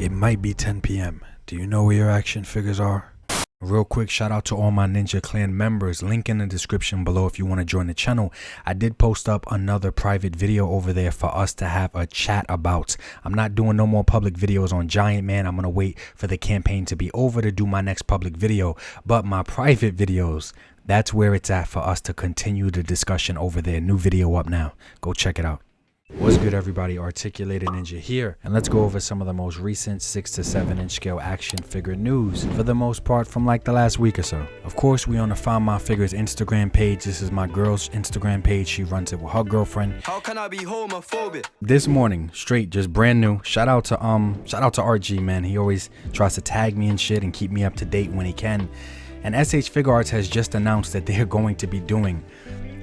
It might be 10 p.m. Do you know where your action figures are? Real quick shout out to all my Ninja Clan members. Link in the description below if you want to join the channel. I did post up another private video over there for us to have a chat about. I'm not doing no more public videos on Giant Man. I'm going to wait for the campaign to be over to do my next public video. But my private videos, that's where it's at for us to continue the discussion over there. New video up now. Go check it out. What's good, everybody? Articulated Ninja here, and let's go over some of the most recent 6 to 7 inch scale action figure news, for the most part from like the last week or so. Of course, we on the Find My Figures Instagram page. This is my girl's Instagram page. She runs it with her girlfriend. How can I be homophobic? This morning, straight, just brand new. Shout out to RG, man. He always tries to tag me and shit and keep me up to date when he can. And SH Figure Arts has just announced that they're going to be doing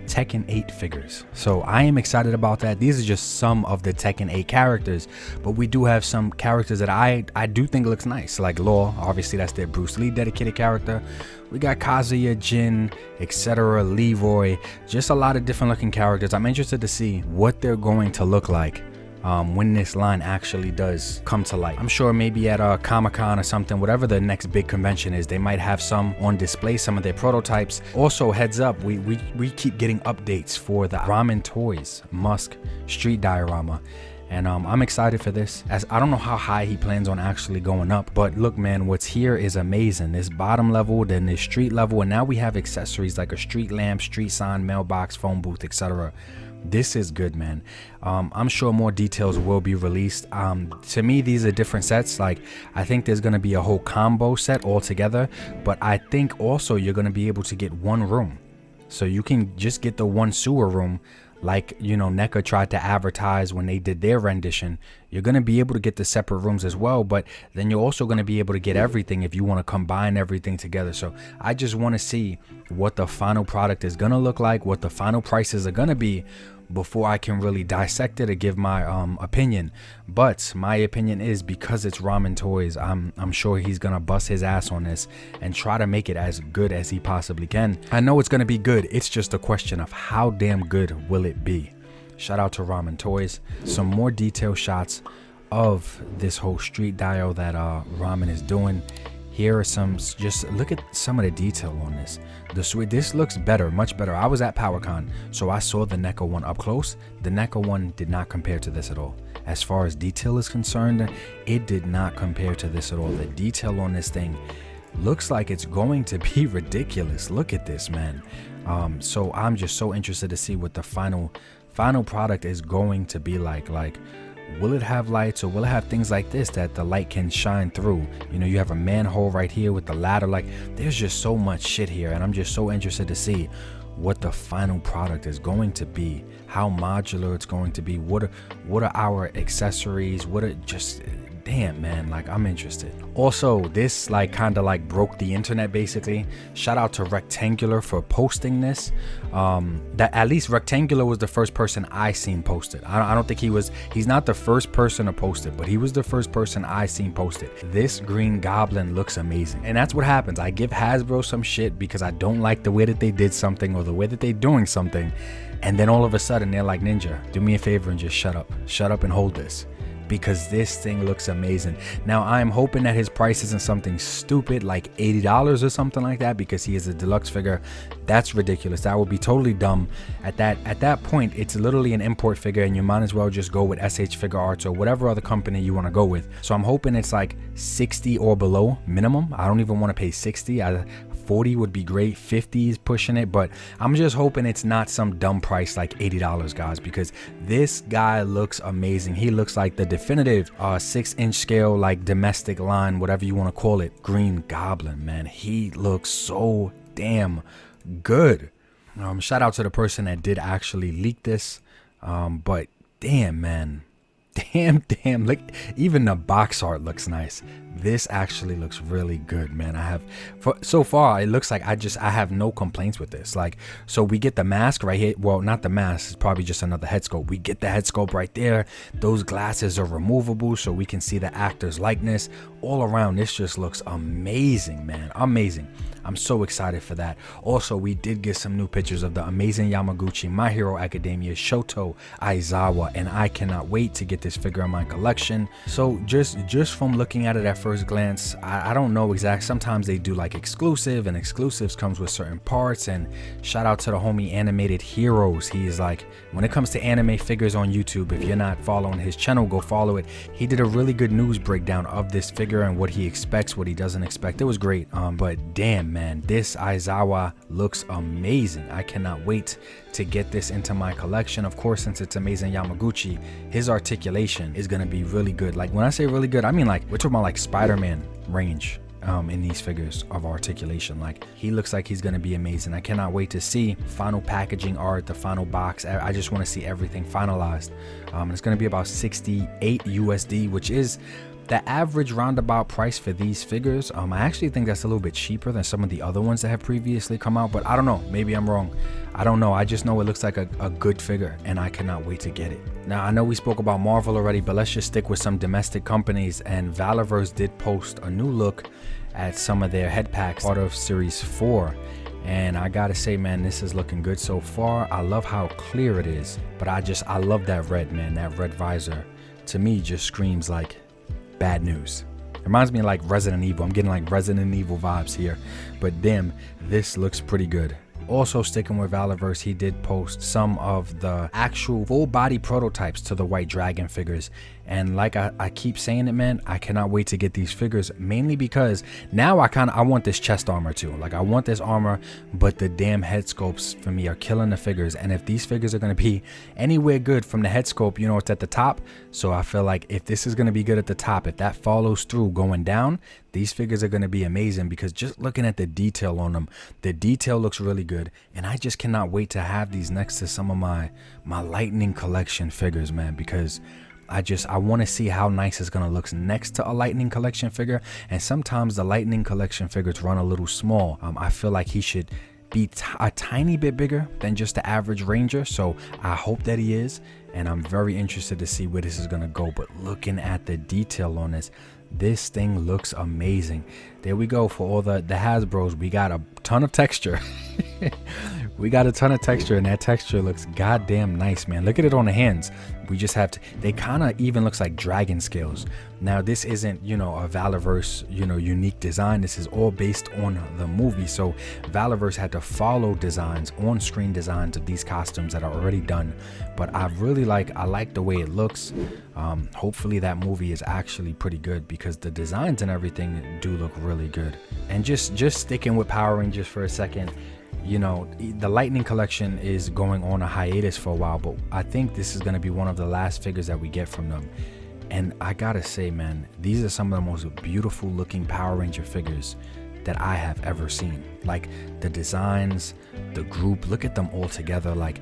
Tekken 8 figures. So I am excited about that. These are just some of the Tekken 8 characters, but we do have some characters that I do think looks nice, like Law. Obviously that's their Bruce Lee dedicated character. We got Kazuya, Jin, etc., Leroy, just a lot of different looking characters. I'm interested to see what they're going to look like when this line actually does come to light. I'm sure maybe at a Comic-Con or something, whatever the next big convention is, they might have some on display, some of their prototypes. Also, heads up, we keep getting updates for the Ramen Toys Musk Street Diorama. And I'm excited for this, as I don't know how high he plans on actually going up, but look, man, what's here is amazing. This bottom level, then this street level, and now we have accessories like a street lamp, street sign, mailbox, phone booth, etc. This is good, man. I'm sure more details will be released. To me, these are different sets. Like, I think there's going to be a whole combo set altogether, but I think also you're going to be able to get one room. So you can just get the one sewer room, like, you know, NECA tried to advertise when they did their rendition. You're going to be able to get the separate rooms as well, but then you're also going to be able to get everything if you want to combine everything together. So I just want to see what the final product is going to look like, what the final prices are going to be, before I can really dissect it or give my opinion. But my opinion is, because it's Ramen Toys, I'm sure he's gonna bust his ass on this and try to make it as good as he possibly can. I know it's gonna be good. It's just a question of how damn good will it be. Shout out to Ramen Toys. Some more detailed shots of this whole street dio that Ramen is doing. Here are some, just look at some of the detail on this. This looks better, much better. I was at PowerCon, so I saw the NECA one up close. The NECA one did not compare to this at all. As far as detail is concerned, it did not compare to this at all. The detail on this thing looks like it's going to be ridiculous. Look at this, man. So I'm just so interested to see what the final product is going to be like. Will it have lights, or will it have things like this that the light can shine through? You know, you have a manhole right here with the ladder. Like, there's just so much shit here, and I'm just so interested to see what the final product is going to be, how modular it's going to be, what are our accessories, what are just, damn, man, like, I'm interested. Also, this like kind of like broke the internet basically. Shout out to Rectangular for posting this. That at least Rectangular was the first person I seen post it. I don't think he's not the first person to post it, but he was the first person I seen post it. This Green Goblin looks amazing, and that's what happens. I give Hasbro some shit because I don't like the way that they did something or the way that they're doing something, and then all of a sudden they're like, Ninja, do me a favor and just shut up and hold this, because this thing looks amazing. Now, I'm hoping that his price isn't something stupid like $80 or something like that, because he is a deluxe figure. That's ridiculous. That would be totally dumb. At that point, it's literally an import figure, and you might as well just go with SH Figure Arts or whatever other company you want to go with. So I'm hoping it's like 60 or below minimum. I don't even want to pay 60. 40 would be great. 50 is pushing it, but I'm just hoping it's not some dumb price like $80, guys, because this guy looks amazing. He looks like the definitive 6-inch scale, like domestic line, whatever you want to call it, Green Goblin, man. He looks so damn good. Shout out to the person that did actually leak this, but damn, man, damn, look, even the box art looks nice. This actually looks really good, man. So far it looks like I have no complaints with this. Like, so we get the mask right here. Well, not the mask, it's probably just another head sculpt. We get the head sculpt right there. Those glasses are removable so we can see the actor's likeness. All around, this just looks amazing, man. Amazing. I'm so excited for that. Also, we did get some new pictures of the amazing Yamaguchi, My Hero Academia, Shoto, Izawa, and I cannot wait to get this figure in my collection. So just from looking at it at first glance, I don't know exactly. Sometimes they do like exclusive, and exclusives comes with certain parts. And shout out to the homie Animated Heroes. He is like, when it comes to anime figures on YouTube, if you're not following his channel, go follow it. He did a really good news breakdown of this figure and what he expects, what he doesn't expect. It was great. But damn, man, this Izawa looks amazing. I cannot wait to get this into my collection. Of course, since it's amazing Yamaguchi, his articulation is gonna be really good. Like, when I say really good, I mean like we're talking about like Spider-Man range in these figures of articulation. Like, he looks like he's gonna be amazing. I cannot wait to see final packaging art, the final box. I just want to see everything finalized. It's gonna be about 68 USD, which is the average roundabout price for these figures. I actually think that's a little bit cheaper than some of the other ones that have previously come out, but I don't know, maybe I'm wrong. I don't know. I just know it looks like a good figure, and I cannot wait to get it. Now, I know we spoke about Marvel already, but let's just stick with some domestic companies. And Valaverse did post a new look at some of their head packs, part of Series 4. And I gotta say, man, this is looking good so far. I love how clear it is, but I love that red, man. That red visor, to me, just screams like bad news. It reminds me of like Resident Evil. I'm getting like Resident Evil vibes here, but damn, this looks pretty good. Also, sticking with Valaverse, he did post some of the actual full body prototypes to the White Dragon figures. And like I keep saying it, man, I cannot wait to get these figures, mainly because now I want this chest armor too. Like, I want this armor, but the damn head sculpts for me are killing the figures. And if these figures are going to be anywhere good from the head sculpt, you know, it's at the top. So I feel like if this is going to be good at the top, if that follows through going down, these figures are going to be amazing. Because just looking at the detail on them, the detail looks really good. And I just cannot wait to have these next to some of my Lightning Collection figures, man, because I want to see how nice it's going to look next to a Lightning Collection figure. And sometimes the Lightning Collection figures run a little small. I feel like he should be a tiny bit bigger than just the average Ranger. So I hope that he is. And I'm very interested to see where this is going to go. But looking at the detail on this thing looks amazing. There we go. For all the Hasbros, we got a ton of texture. We got a ton of texture, and that texture looks goddamn nice, man. Look at it on the hands. We just have to, they kind of even looks like dragon scales. Now, this isn't, you know, a Valaverse, you know, unique design. This is all based on the movie. So Valaverse had to follow designs, on-screen designs of these costumes that are already done. But I like the way it looks. Hopefully that movie is actually pretty good, because the designs and everything do look really good. And just sticking with Power Rangers for a second, you know, the Lightning Collection is going on a hiatus for a while, but I think this is going to be one of the last figures that we get from them. And I gotta say, man, these are some of the most beautiful looking Power Ranger figures that I have ever seen. Like, the designs, the group, look at them all together. Like,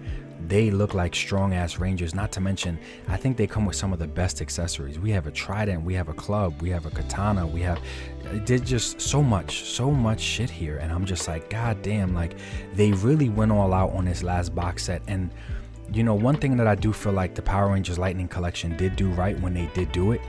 they look like strong ass Rangers. Not to mention, I think they come with some of the best accessories. We have a trident, we have a club, we have a katana, we have, did just so much shit here. And I'm just like, god damn, like, they really went all out on this last box set. And you know, one thing that I do feel like the Power Rangers Lightning Collection did do right when they did do it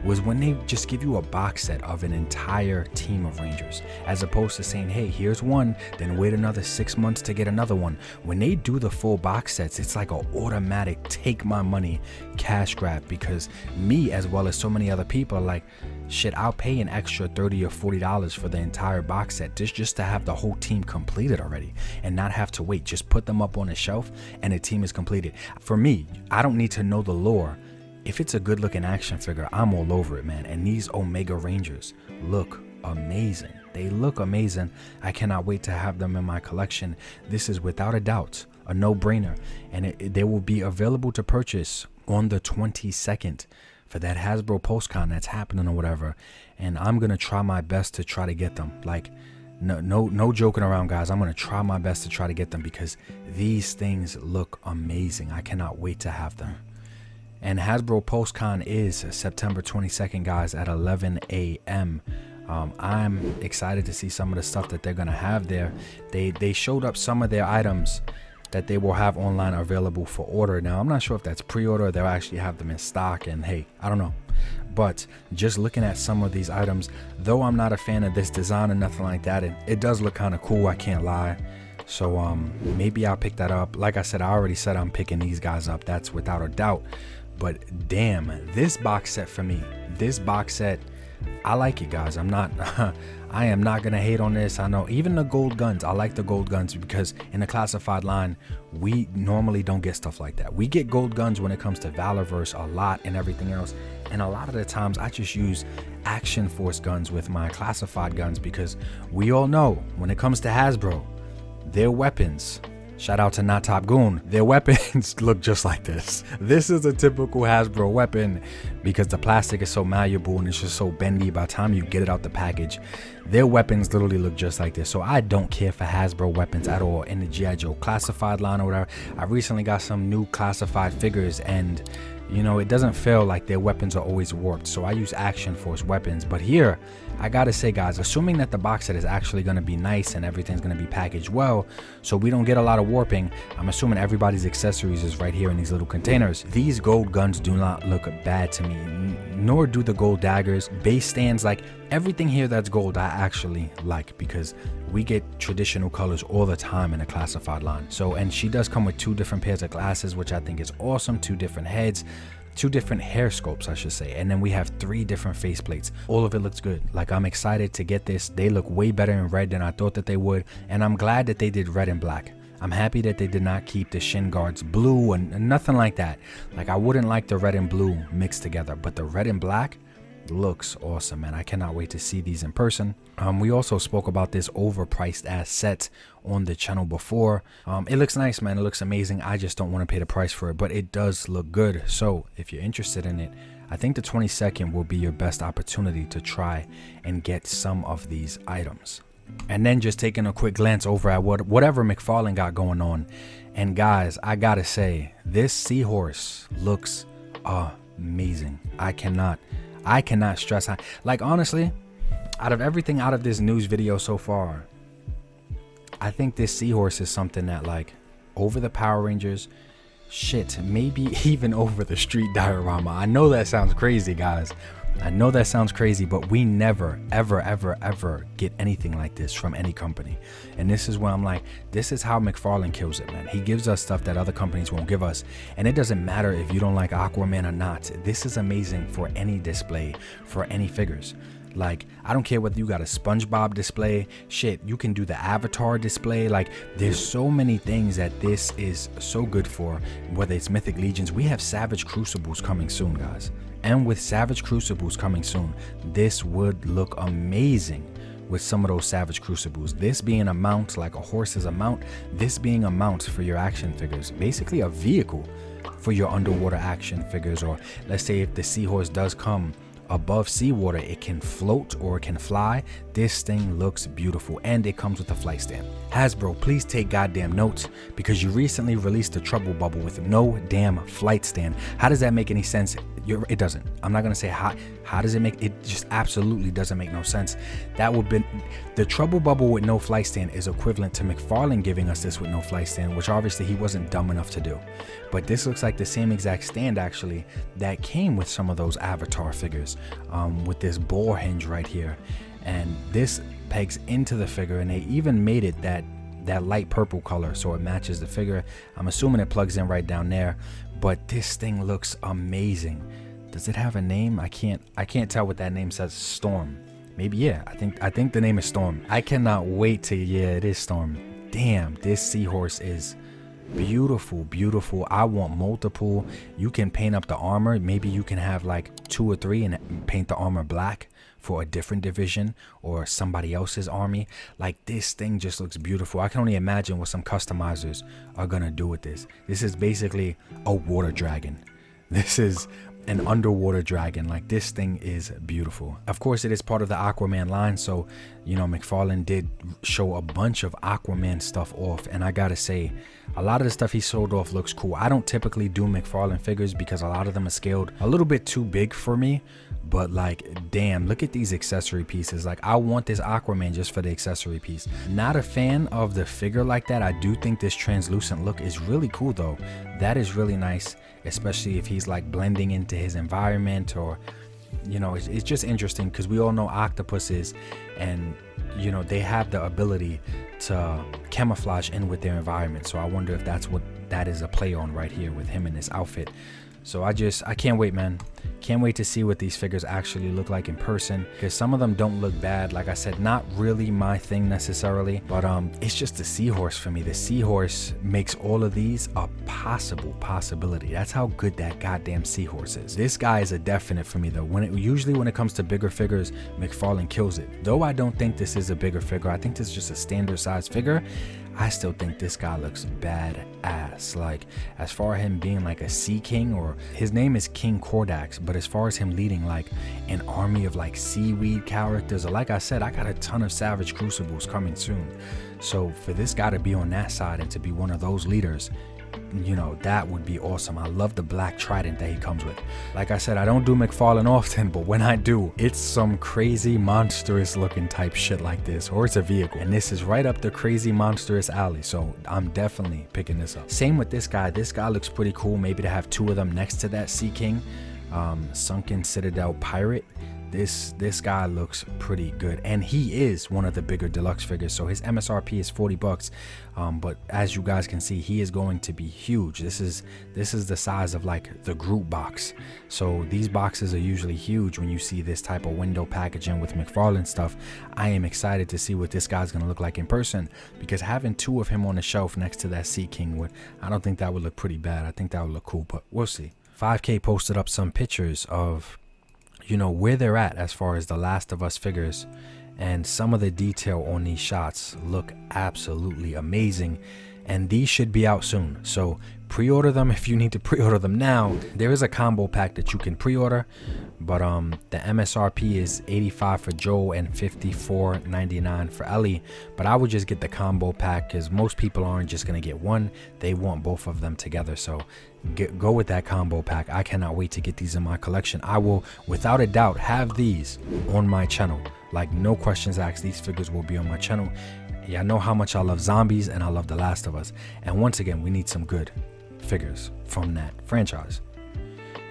was when they just give you a box set of an entire team of Rangers, as opposed to saying, hey, here's one, then wait another 6 months to get another one. When they do the full box sets, it's like an automatic take my money cash grab, because me, as well as so many other people, are like, shit, I'll pay an extra $30 or $40 for the entire box set just to have the whole team completed already and not have to wait. Just put them up on a shelf and the team is completed. For me, I don't need to know the lore. If it's a good looking action figure, I'm all over it, man. And these Omega Rangers look amazing. They look amazing. I cannot wait to have them in my collection. This is without a doubt a no-brainer, and they will be available to purchase on the 22nd for that Hasbro Postcon that's happening or whatever. And I'm gonna try my best to try to get them. Like, no joking around, guys. I'm gonna try my best to try to get them, because these things look amazing. I cannot wait to have them. And Hasbro Postcon is September 22nd, guys, at 11 a.m. I'm excited to see some of the stuff that they're gonna have there. They showed up some of their items that they will have online available for order. Now, I'm not sure if that's pre-order or they'll actually have them in stock, and hey, I don't know. But just looking at some of these items, though I'm not a fan of this design or nothing like that, it does look kind of cool, I can't lie. So maybe I'll pick that up. Like I said, I already said I'm picking these guys up, that's without a doubt. But damn, this box set for me, this box set, I like it, guys. I am not gonna hate on this. I know even the gold guns, I like the gold guns, because in the classified line, we normally don't get stuff like that. We get gold guns when it comes to Valaverse a lot and everything else. And a lot of the times I just use Action Force guns with my classified guns, because we all know when it comes to Hasbro, their weapons, shout out to Not Top Goon, their weapons look just like this. This is a typical Hasbro weapon because the plastic is so malleable and it's just so bendy by the time you get it out the package. Their weapons literally look just like this. So I don't care for Hasbro weapons at all in the G.I. Joe classified line or whatever. I recently got some new classified figures, and you know, it doesn't feel like their weapons are always warped, so I use Action Force weapons. But here, I gotta say, guys, assuming that the box set is actually gonna be nice and everything's gonna be packaged well, so we don't get a lot of warping, I'm assuming everybody's accessories is right here in these little containers. These gold guns do not look bad to me, nor do the gold daggers. Base stands, like everything here that's gold I actually like, because we get traditional colors all the time in a classified line. So, and she does come with 2 different pairs of glasses, which I think is awesome. 2 different heads, 2 different hair sculpts, I should say. And then we have 3 different face plates. All of it looks good. Like, I'm excited to get this. They look way better in red than I thought that they would. And I'm glad that they did red and black. I'm happy that they did not keep the shin guards blue and nothing like that. Like, I wouldn't like the red and blue mixed together, but the red and black looks awesome, man. I cannot wait to see these in person. We also spoke about this overpriced ass set on the channel before. It looks nice, man. It looks amazing. I just don't want to pay the price for it, but it does look good. So if you're interested in it, I think the 22nd will be your best opportunity to try and get some of these items. And then just taking a quick glance over at whatever Mcfarlane got going on. And guys, I gotta say, this seahorse looks amazing. I cannot stress how, like, honestly, out of everything out of this news video so far, I think this seahorse is something that, like, over the Power Rangers, shit, maybe even over the street diorama. I know that sounds crazy, guys. I know that sounds crazy, but we never, ever get anything like this from any company. And this is where I'm like, this is how Mcfarlane kills it, man. He gives us stuff that other companies won't give us. And it doesn't matter if you don't like Aquaman or not. This is amazing for any display, for any figures. Like, I don't care whether you got a SpongeBob display, shit, you can do the Avatar display. Like, there's so many things that this is so good for, whether it's Mythic Legions. We have Savage Crucibles coming soon, guys. And with Savage Crucibles coming soon, this would look amazing with some of those Savage Crucibles. This being a mount, like a horse is a mount, this being a mount for your action figures. Basically a vehicle for your underwater action figures. Or let's say if the seahorse does come above seawater, it can float or it can fly. This thing looks beautiful, and it comes with a flight stand. Hasbro, please take goddamn notes, because you recently released a Trouble Bubble with no damn flight stand. How does that make any sense? It doesn't. I'm not gonna say how does it make, it just absolutely doesn't make no sense. That would be the Trouble Bubble with no flight stand is equivalent to Mcfarlane giving us this with no flight stand, which obviously he wasn't dumb enough to do. But this looks like the same exact stand actually that came with some of those Avatar figures, with this ball hinge right here, and this pegs into the figure, and they even made it that light purple color so it matches the figure. I'm assuming it plugs in right down there, but this thing looks amazing. Does it have a name? I can't tell what that name says. Storm, maybe. Yeah, I think the name is Storm. I cannot wait to, yeah, it is Storm. Damn, this seahorse is beautiful. I want multiple. You can paint up the armor. Maybe you can have like 2 or 3 and paint the armor black for a different division or somebody else's army. Like, this thing just looks beautiful. I can only imagine what some customizers are gonna do with this. This is basically a water dragon. This is an underwater dragon. Like, this thing is beautiful. Of course, it is part of the Aquaman line, so you know, Mcfarlane did show a bunch of Aquaman stuff off, and I gotta say, a lot of the stuff he showed off looks cool. I don't typically do Mcfarlane figures because a lot of them are scaled a little bit too big for me, but like, damn, look at these accessory pieces. Like, I want this Aquaman just for the accessory piece. Not a fan of the figure like that. I do think this translucent look is really cool though. That is really nice, especially if he's like blending into his environment, or you know, it's just interesting because we all know octopuses, and you know, they have the ability to camouflage in with their environment. So I wonder if that's what that is a play on right here with him in this outfit. So I can't wait, man. Can't wait to see what these figures actually look like in person, because some of them don't look bad. Like I said, not really my thing necessarily, but it's just the seahorse for me. The seahorse makes all of these a possibility. That's how good that goddamn seahorse is. This guy is a definite for me though. Usually when it comes to bigger figures, Mcfarlane kills it. Though I don't think this is a bigger figure. I think this is just a standard size figure. I still think this guy looks badass. Like, as far as him being like a sea king, or his name is King Kordax, but as far as him leading like an army of like seaweed characters, or like I said, I got a ton of Savage Crucibles coming soon. So for this guy to be on that side and to be one of those leaders, you know, that would be awesome. I love the black trident that he comes with. Like I said, I don't do Mcfarlane often, but when I do, it's some crazy monstrous looking type shit like this, or it's a vehicle, and this is right up the crazy monstrous alley. So I'm definitely picking this up. Same with this guy. This guy looks pretty cool. Maybe to have two of them next to that Sea King, Sunken Citadel Pirate. This guy looks pretty good, and he is one of the bigger deluxe figures. So his MSRP is 40 bucks, but as you guys can see, he is going to be huge. This is the size of like the group box. So these boxes are usually huge when you see this type of window packaging with Mcfarlane stuff. I am excited to see what this guy's gonna look like in person, because having two of him on the shelf next to that Sea King I don't think that would look pretty bad. I think that would look cool, but we'll see. 5K posted up some pictures of, you know, where they're at as far as the Last of Us figures, and some of the detail on these shots look absolutely amazing, and these should be out soon. So pre-order them if you need to pre-order them now. There is a combo pack that you can pre-order, but the MSRP is $85 for Joel and $54.99 for Ellie. But I would just get the combo pack, because most people aren't just gonna get one, they want both of them together. So go with that combo pack. I cannot wait to get these in my collection. I will without a doubt have these on my channel. Like, no questions asked, these figures will be on my channel. Yeah, I know how much I love zombies and I love The Last of Us, and once again, we need some good figures from that franchise.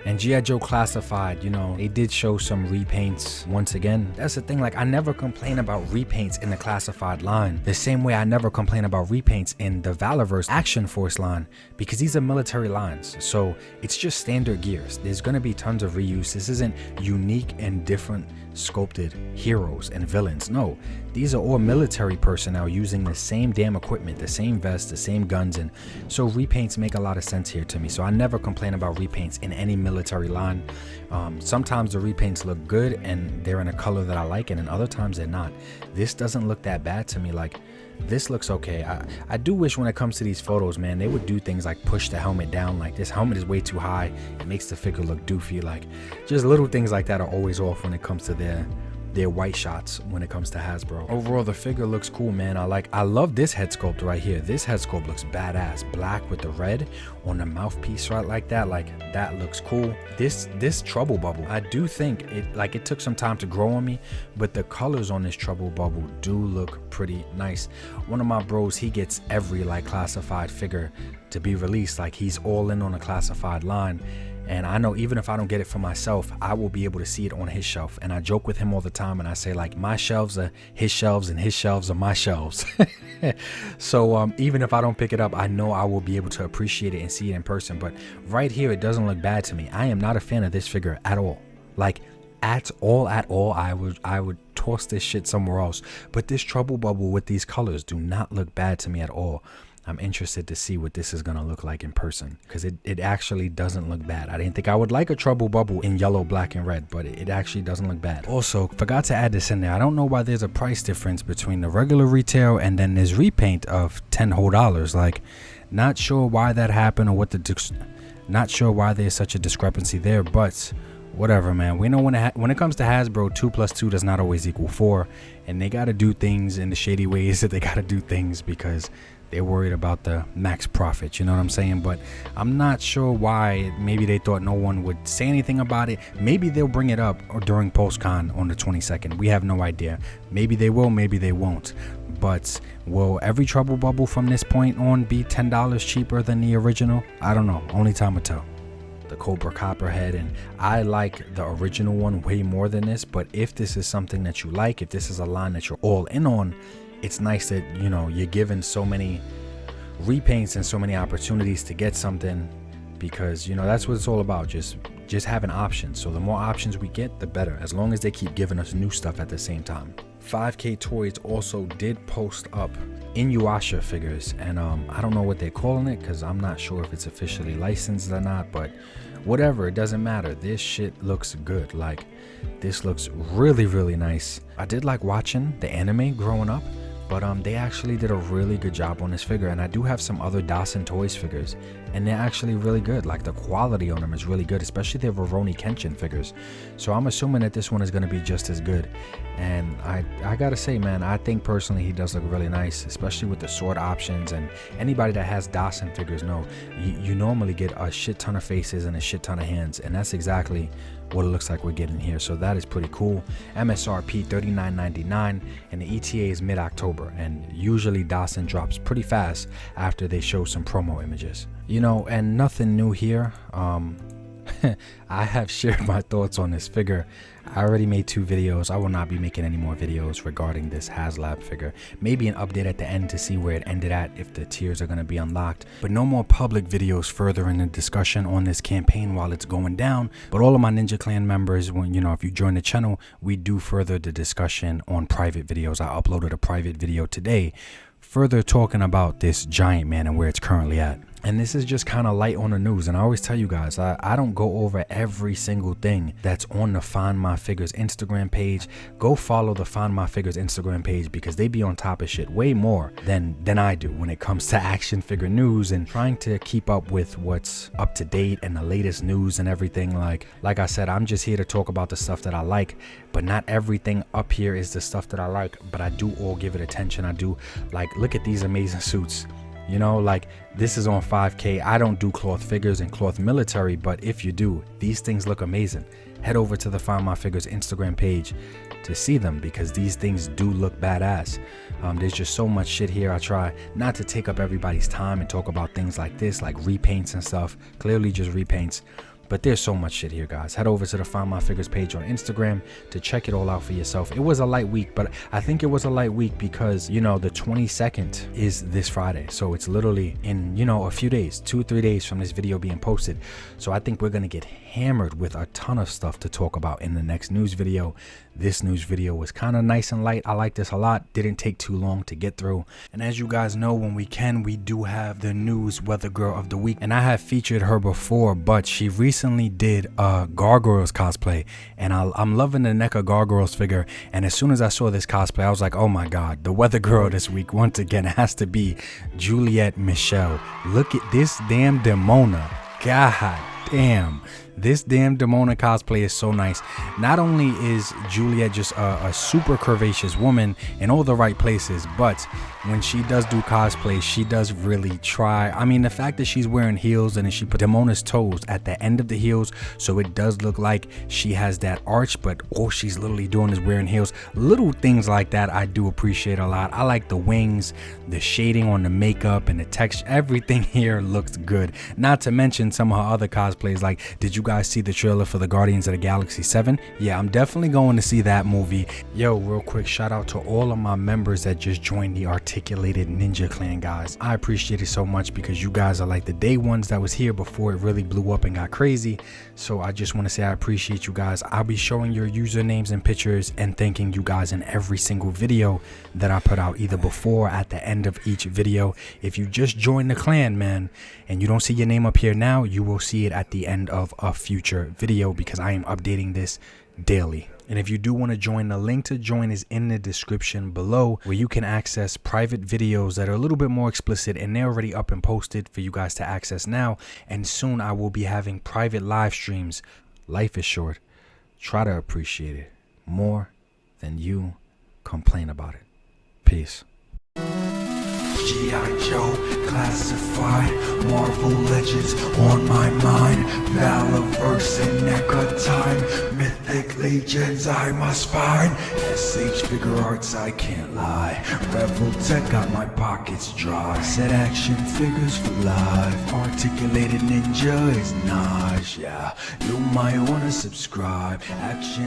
And G.I. Joe Classified, you know, they did show some repaints once again. That's the thing, like, I never complain about repaints in the Classified line the same way I never complain about repaints in the Valaverse Action Force line, because these are military lines, so it's just standard gears. There's going to be tons of reuse. This isn't unique and different sculpted heroes and villains. No, these are all military personnel using the same damn equipment, the same vests, the same guns, and so repaints make a lot of sense here to me. So I never complain about repaints in any military line. Sometimes the repaints look good and they're in a color that I like, and in other times they're not. This doesn't look that bad to me. Like, this looks okay. I do wish when it comes to these photos, man, they would do things like push the helmet down. Like, this helmet is way too high, it makes the figure look doofy. Like, just little things like that are always off when it comes to their white shots when it comes to Hasbro. Overall, the figure looks cool, man. I love this head sculpt right here. This head sculpt looks badass. Black with the red on the mouthpiece right like that. Like, that looks cool. This trouble bubble, I do think it took some time to grow on me, but the colors on this trouble bubble do look pretty nice. One of my bros, he gets every like classified figure to be released. Like, he's all in on a classified line. And I know even if I don't get it for myself, I will be able to see it on his shelf. And I joke with him all the time, and I say, like, my shelves are his shelves and his shelves are my shelves. So even if I don't pick it up, I know I will be able to appreciate it and see it in person. But right here, it doesn't look bad to me. I am not a fan of this figure at all. Like, at all. I would toss this shit somewhere else. But this trouble bubble with these colors do not look bad to me at all. I'm interested to see what this is going to look like in person, because it actually doesn't look bad. I didn't think I would like a trouble bubble in yellow, black, and red, but it actually doesn't look bad. Also, forgot to add this in there. I don't know why there's a price difference between the regular retail and then this repaint of $10 whole. Like, not sure why that happened or what the Not sure why there's such a discrepancy there, but whatever, man. We know when it comes to Hasbro, 2 + 2 does not always equal 4, and they got to do things in the shady ways that they got to do things because they're worried about the max profit, you know what I'm saying? But I'm not sure why. Maybe they thought no one would say anything about it. Maybe they'll bring it up or during Postcon on the 22nd. We have no idea. Maybe they will, maybe they won't. But will every Trouble Bubble from this point on be $10 cheaper than the original? I don't know. Only time will tell. The Cobra Copperhead, and I like the original one way more than this, but if this is something that you like, if this is a line that you're all in on, it's nice that, you know, you're given so many repaints and so many opportunities to get something, because, you know, that's what it's all about, just having options. So the more options we get, the better, as long as they keep giving us new stuff at the same time. 5ktoys also did post up Inuyasha figures, and I don't know what they're calling it because I'm not sure if it's officially licensed or not, but whatever, it doesn't matter. This shit looks good. Like, this looks really, really nice. I did like watching the anime growing up, but they actually did a really good job on this figure, and I do have some other Dawson Toys figures, and they're actually really good. Like, the quality on them is really good, especially the Rurouni Kenshin figures. So I'm assuming that this one is going to be just as good. And I gotta say, man, I think personally he does look really nice, especially with the sword options. And anybody that has Dawson figures know you normally get a shit ton of faces and a shit ton of hands, and that's exactly what it looks like we're getting here. So that is pretty cool. MSRP $39.99, and the ETA is mid-October, and usually Dawson drops pretty fast after they show some promo images, you know. And nothing new here. I have shared my thoughts on this figure. I already made 2 videos. I will not be making any more videos regarding this HasLab figure. Maybe an update at the end to see where it ended at, if the tiers are going to be unlocked. But no more public videos furthering the discussion on this campaign while it's going down. But all of my Ninja Clan members, when, you know, if you join the channel, we do further the discussion on private videos. I uploaded a private video today further talking about this giant man and where it's currently at. And this is just kind of light on the news. And I always tell you guys, I don't go over every single thing that's on the Find My Figures Instagram page. Go follow the Find My Figures Instagram page, because they be on top of shit way more than I do when it comes to action figure news and trying to keep up with what's up to date and the latest news and everything. Like I said, I'm just here to talk about the stuff that I like, but not everything up here is the stuff that I like, but I do all give it attention. I do, like, look at these amazing suits. You know, like, this is on 5K. I don't do cloth figures and cloth military, but if you do, these things look amazing. Head over to the Find My Figures Instagram page to see them, because these things do look badass. There's just so much shit here. I try not to take up everybody's time and talk about things like this, like repaints and stuff. Clearly just repaints. But there's so much shit here, guys. Head over to the Find My Figures page on Instagram to check it all out for yourself. It was a light week, but I think it was a light week because, you know, the 22nd is this Friday. So it's literally in, you know, a few days, 2 or 3 days from this video being posted. So I think we're going to get hammered with a ton of stuff to talk about in the next news video. This news video was kind of nice and light. I like this a lot. Didn't take too long to get through. And as you guys know, when we can, we do have the news weather girl of the week. And I have featured her before, but she recently did a Gargoyles cosplay. And I'm loving the NECA Gargoyles figure. And as soon as I saw this cosplay, I was like, oh my God, the weather girl this week, once again, has to be Juliette Michelle. Look at this damn Demona. God damn. This damn Demona cosplay is so nice. Not only is Juliette just a super curvaceous woman in all the right places, but when she does do cosplay, she does really try. I mean, the fact that she's wearing heels and then she put Demona's toes at the end of the heels, so it does look like she has that arch, but all she's literally doing is wearing heels. Little things like that I do appreciate a lot. I like the wings, the shading on the makeup, and the texture. Everything here looks good. Not to mention some of her other cosplays. Like, did you guys see the trailer for the Guardians of the Galaxy 7? Yeah, I'm definitely going to see that movie. Yo, real quick shout out to all of my members that just joined the Articulated Ninja Clan, guys. I appreciate it so much because you guys are like the day ones that was here before it really blew up and got crazy. So I just want to say I appreciate you guys. I'll be showing your usernames and pictures and thanking you guys in every single video that I put out, either before or at the end of each video. If you just joined the clan, man, and you don't see your name up here now, you will see it at the end of a a future video because I am updating this daily. And if you do want to join, the link to join is in the description below, where you can access private videos that are a little bit more explicit, and they're already up and posted for you guys to access now. And soon I will be having private live streams. Life is short. Try to appreciate it more than you complain about it. Peace. G.I. Joe, classified, Marvel Legends on my mind, Valaverse and Ep10 time, Mythic Legions I must find, SH Figure Arts I can't lie, Rebel Tech got my pockets dry, Set action figures for life, Articulated Ninja is nice, yeah, you might wanna subscribe, action